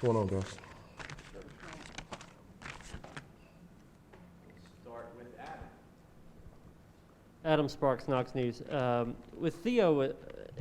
going on, guys? Start with Adam. Adam Sparks, Knox News. With Theo,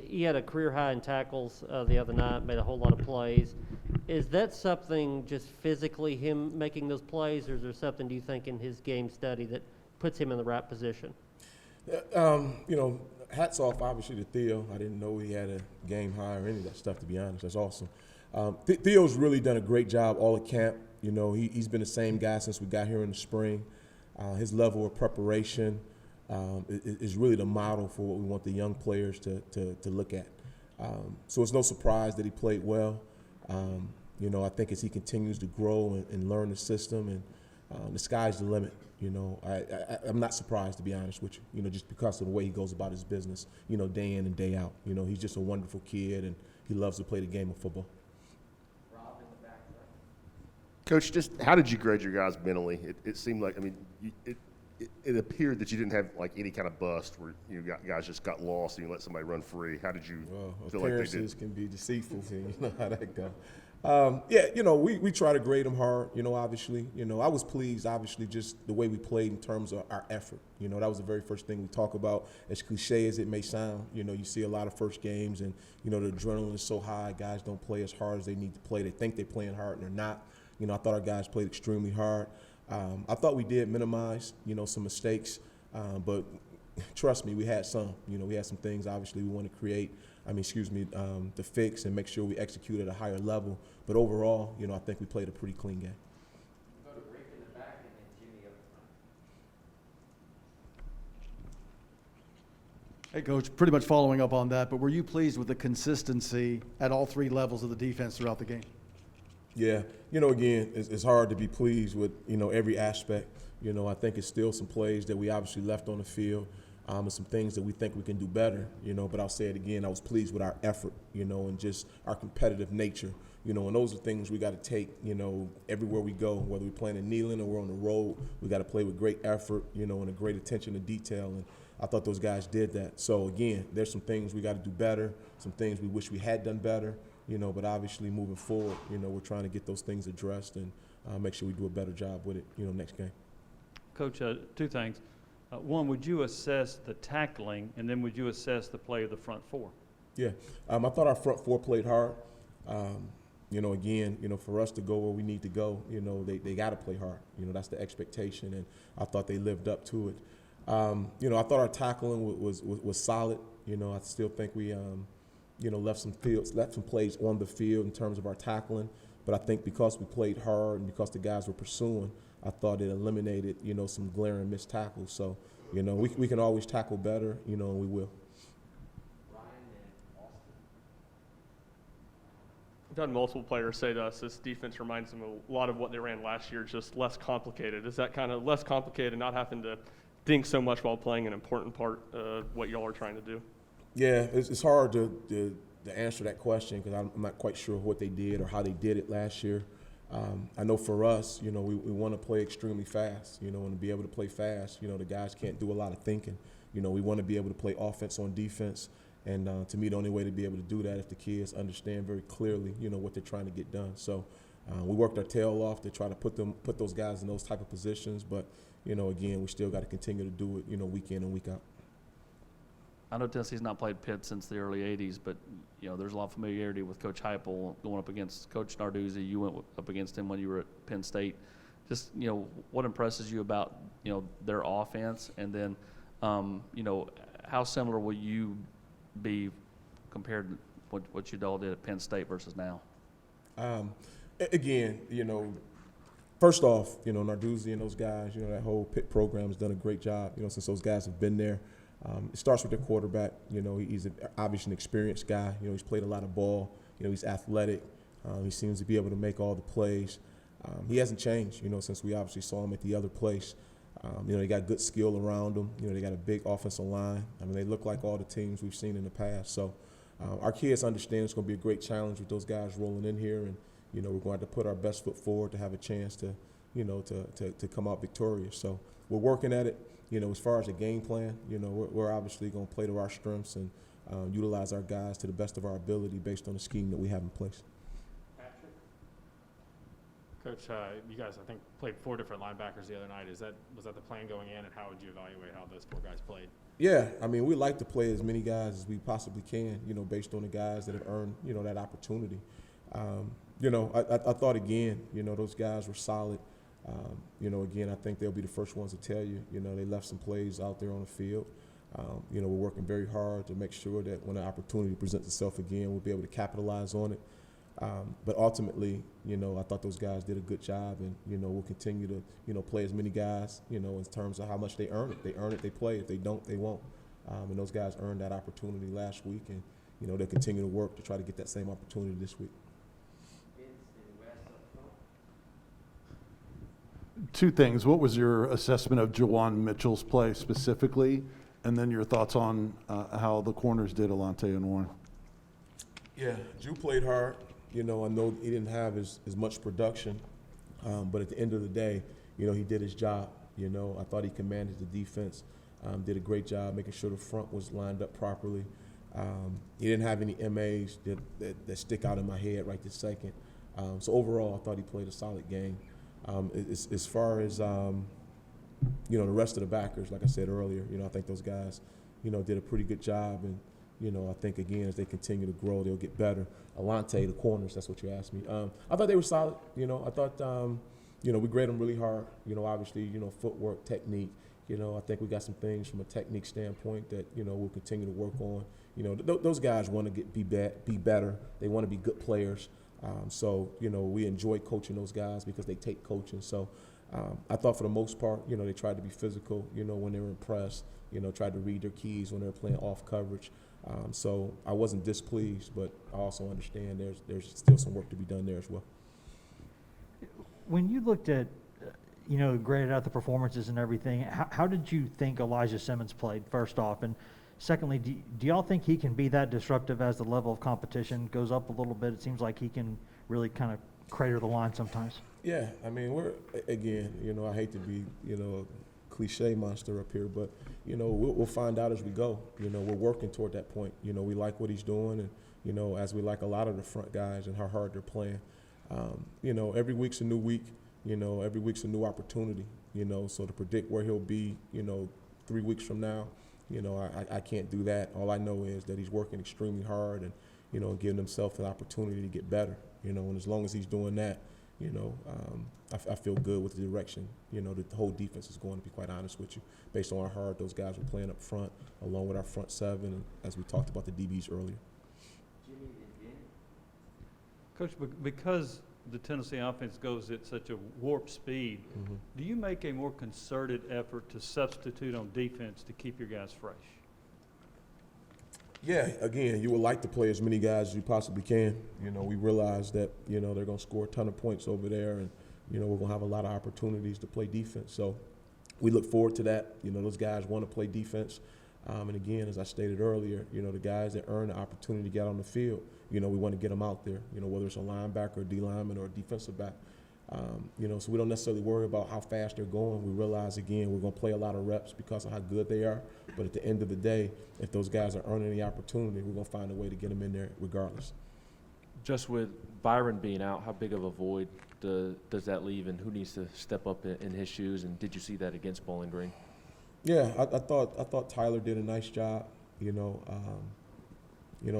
he had a career high in tackles the other night, made a whole lot of plays. Is that something just physically him making those plays, or is there something, do you think, in his game study that puts him in the right position? Hats off, obviously, to Theo. I didn't know he had a game high or any of that stuff, to be honest. That's awesome. Theo's really done a great job all at camp. He's been the same guy since we got here in the spring. His level of preparation is really the model for what we want the young players to look at. So it's no surprise that he played well. I think as he continues to grow and learn the system, and the sky's the limit. I'm not surprised, to be honest with you, just because of the way he goes about his business, day in and day out. He's just a wonderful kid, and he loves to play the game of football. Rob in the back there. Coach, just how did you grade your guys mentally? It seemed like, it appeared that you didn't have like any kind of bust where guys just got lost and you let somebody run free. How did you feel like they did? Appearances can be deceitful, so you know how that goes. We try to grade them hard, obviously. I was pleased, obviously, just the way we played in terms of our effort. That was the very first thing we talk about. As cliche as it may sound, you see a lot of first games and, the adrenaline is so high. Guys don't play as hard as they need to play. They think they're playing hard and they're not. I thought our guys played extremely hard. I thought we did minimize, some mistakes, but trust me, we had some. We had some things, obviously, we want to create. To fix and make sure we execute at a higher level. But overall, I think we played a pretty clean game. Go to Rick in the back and then Jimmy up front. Hey, Coach, pretty much following up on that, but were you pleased with the consistency at all three levels of the defense throughout the game? Yeah, again, it's hard to be pleased with, every aspect. I think it's still some plays that we obviously left on the field. And some things that we think we can do better, but I'll say it again, I was pleased with our effort, and just our competitive nature, and those are things we got to take, everywhere we go, whether we're playing in Neyland or we're on the road, we got to play with great effort, and a great attention to detail, and I thought those guys did that. So again, there's some things we got to do better, some things we wish we had done better, but obviously moving forward, we're trying to get those things addressed and make sure we do a better job with it, next game. Coach, two things. One, would you assess the tackling, and then would you assess the play of the front four? Yeah, I thought our front four played hard. Again, for us to go where we need to go, they got to play hard. That's the expectation, and I thought they lived up to it. I thought our tackling was solid. I still think we, left some plays on the field in terms of our tackling, but I think because we played hard and because the guys were pursuing, I thought it eliminated, some glaring missed tackles. So, we can always tackle better, and we will. Ryan and Austin. I've had multiple players say to us this defense reminds them a lot of what they ran last year, just less complicated. Is that kind of less complicated, not having to think so much while playing an important part of what y'all are trying to do? Yeah, it's hard to answer that question because I'm not quite sure what they did or how they did it last year. I know for us, we want to play extremely fast, and to be able to play fast, the guys can't do a lot of thinking. We want to be able to play offense on defense. And to me, the only way to be able to do that if the kids understand very clearly, what they're trying to get done. So we worked our tail off to try to put those guys in those type of positions. But, again, we still got to continue to do it, week in and week out. I know Tennessee's not played Pitt since the early 80s, but, there's a lot of familiarity with Coach Heupel going up against Coach Narduzzi. You went up against him when you were at Penn State. Just, what impresses you about, their offense? And then, how similar will you be compared to what you all did at Penn State versus now? Again, first off, Narduzzi and those guys, that whole Pitt program has done a great job, since those guys have been there. It starts with their quarterback. He's obviously an experienced guy. He's played a lot of ball. He's athletic. He seems to be able to make all the plays. He hasn't changed, since we obviously saw him at the other place. They got good skill around them. They got a big offensive line. They look like all the teams we've seen in the past. So our kids understand it's going to be a great challenge with those guys rolling in here, and we're going to put our best foot forward to have a chance to come out victorious. So we're working at it. As far as a game plan, we're obviously going to play to our strengths and utilize our guys to the best of our ability based on the scheme that we have in place. Patrick. Coach, you guys, I think, played 4 different linebackers the other night. Was that the plan going in, and how would you evaluate how those 4 guys played? Yeah, I mean, we like to play as many guys as we possibly can, you know, based on the guys that have earned, you know, that opportunity. You know, I thought, again, you know, those guys were solid. You know, again, I think they'll be the first ones to tell you, you know, they left some plays out there on the field. You know, we're working very hard to make sure that when the opportunity presents itself again, we'll be able to capitalize on it. But ultimately, you know, I thought those guys did a good job, and, you know, we'll continue to, you know, play as many guys, you know, in terms of how much they earn it. They earn it, they play. If they don't, they won't. And those guys earned that opportunity last week, and, you know, they'll continue to work to try to get that same opportunity this week. Vince and Wes up front. 2 things. What was your assessment of Jawan Mitchell's play specifically? And then your thoughts on how the corners did, Alante and Warren. Yeah, Drew played hard. You know, I know he didn't have as much production, but at the end of the day, you know, he did his job. You know, I thought he commanded the defense, did a great job making sure the front was lined up properly. He didn't have any MAs that stick out in my head right this second. So overall, I thought he played a solid game. As far as, you know, the rest of the backers, like I said earlier, you know, I think those guys, you know, did a pretty good job. And, you know, I think, again, as they continue to grow, they'll get better. Alante, the corners, that's what you asked me. I thought they were solid. You know, I thought, you know, we grade them really hard. You know, obviously, you know, footwork, technique. You know, I think we got some things from a technique standpoint that, you know, we'll continue to work on. You know, those guys want to be better. They want to be good players. So, you know, we enjoy coaching those guys because they take coaching. So I thought for the most part, you know, they tried to be physical, you know, when they were impressed, you know, tried to read their keys when they were playing off coverage. So I wasn't displeased, but I also understand there's still some work to be done there as well. When you looked at, you know, graded out the performances and everything, how did you think Elijah Simmons played, first off? And secondly, do y'all think he can be that disruptive as the level of competition goes up a little bit? It seems like he can really kind of crater the line sometimes. Yeah, I mean, again, you know, I hate to be, you know, a cliche monster up here, but, you know, we'll find out as we go. You know, we're working toward that point. You know, we like what he's doing, and, you know, as we like a lot of the front guys and how hard they're playing. You know, every week's a new week. You know, every week's a new opportunity. You know, so to predict where he'll be, you know, 3 weeks from now, you know, I can't do that. All I know is that he's working extremely hard and, you know, giving himself an opportunity to get better. You know, and as long as he's doing that, you know, I feel good with the direction, you know, the whole defense is going, to be quite honest with you, based on how hard those guys were playing up front, along with our front 7, and as we talked about the DBs earlier. Jimmy and Vinny. Coach, because the Tennessee offense goes at such a warp speed, do you make a more concerted effort to substitute on defense to keep your guys fresh? Yeah, again, you would like to play as many guys as you possibly can. You know, we realize that, you know, they're going to score a ton of points over there, and, you know, we're going to have a lot of opportunities to play defense. So we look forward to that. You know, those guys want to play defense. And again, as I stated earlier, you know, the guys that earn the opportunity to get on the field, you know, we want to get them out there, you know, whether it's a linebacker, D lineman, or a defensive back. You know, so we don't necessarily worry about how fast they're going. We realize, again, we're going to play a lot of reps because of how good they are. But at the end of the day, if those guys are earning the opportunity, we're going to find a way to get them in there regardless. Just with Byron being out, how big of a void does that leave, and who needs to step up in his shoes? And did you see that against Bowling Green? Yeah, I thought Tyler did a nice job. You know,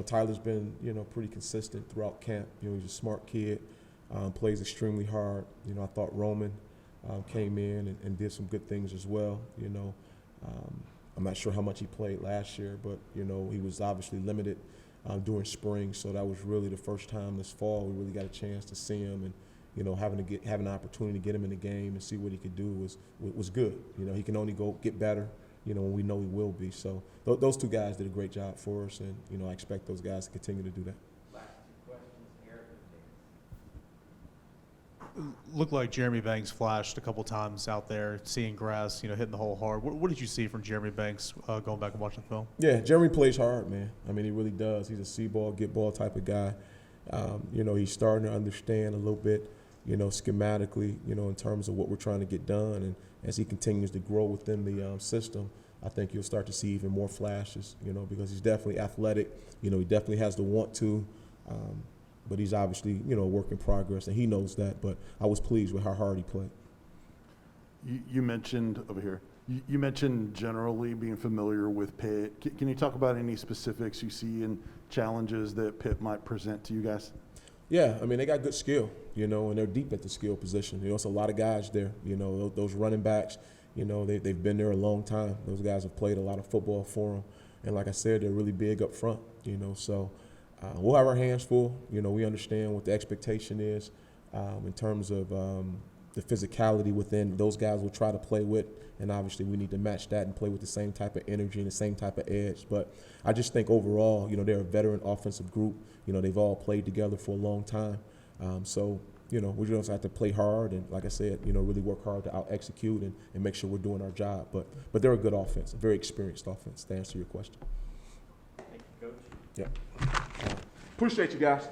Tyler's been, you know, pretty consistent throughout camp. You know, he's a smart kid, plays extremely hard. You know, I thought Roman came in and did some good things as well. You know, I'm not sure how much he played last year, but, you know, he was obviously limited during spring, so that was really the first time this fall we really got a chance to see him, and, you know, having an opportunity to get him in the game and see what he could do was good. You know, he can only get better, you know, and we know he will be. So those 2 guys did a great job for us, and, you know, I expect those guys to continue to do that. Last 2 questions, Eric and Vince. Looked like Jeremy Banks flashed a couple times out there, seeing grass, you know, hitting the hole hard. What did you see from Jeremy Banks going back and watching the film? Yeah, Jeremy plays hard, man. I mean, he really does. He's a see ball, get ball type of guy. You know, he's starting to understand a little bit, you know, schematically, you know, in terms of what we're trying to get done. And as he continues to grow within the system, I think you'll start to see even more flashes, you know, because he's definitely athletic. You know, he definitely has the want to. but he's obviously, you know, a work in progress, and he knows that. But I was pleased with how hard he played. You mentioned over here. You mentioned generally being familiar with Pitt. Can you talk about any specifics you see and challenges that Pitt might present to you guys? Yeah, I mean, they got good skill, you know, and they're deep at the skill position. You know, it's a lot of guys there. You know, those running backs, you know, they've been there a long time. Those guys have played a lot of football for them. And like I said, they're really big up front, you know. So we'll have our hands full. You know, we understand what the expectation is in terms of the physicality within those guys will try to play with. And obviously we need to match that and play with the same type of energy and the same type of edge. But I just think overall, you know, they're a veteran offensive group. You know, they've all played together for a long time. So, you know, we just have to play hard and, like I said, you know, really work hard to out-execute and make sure we're doing our job. But they're a good offense, a very experienced offense, to answer your question. Thank you, Coach. Yeah. Appreciate you guys.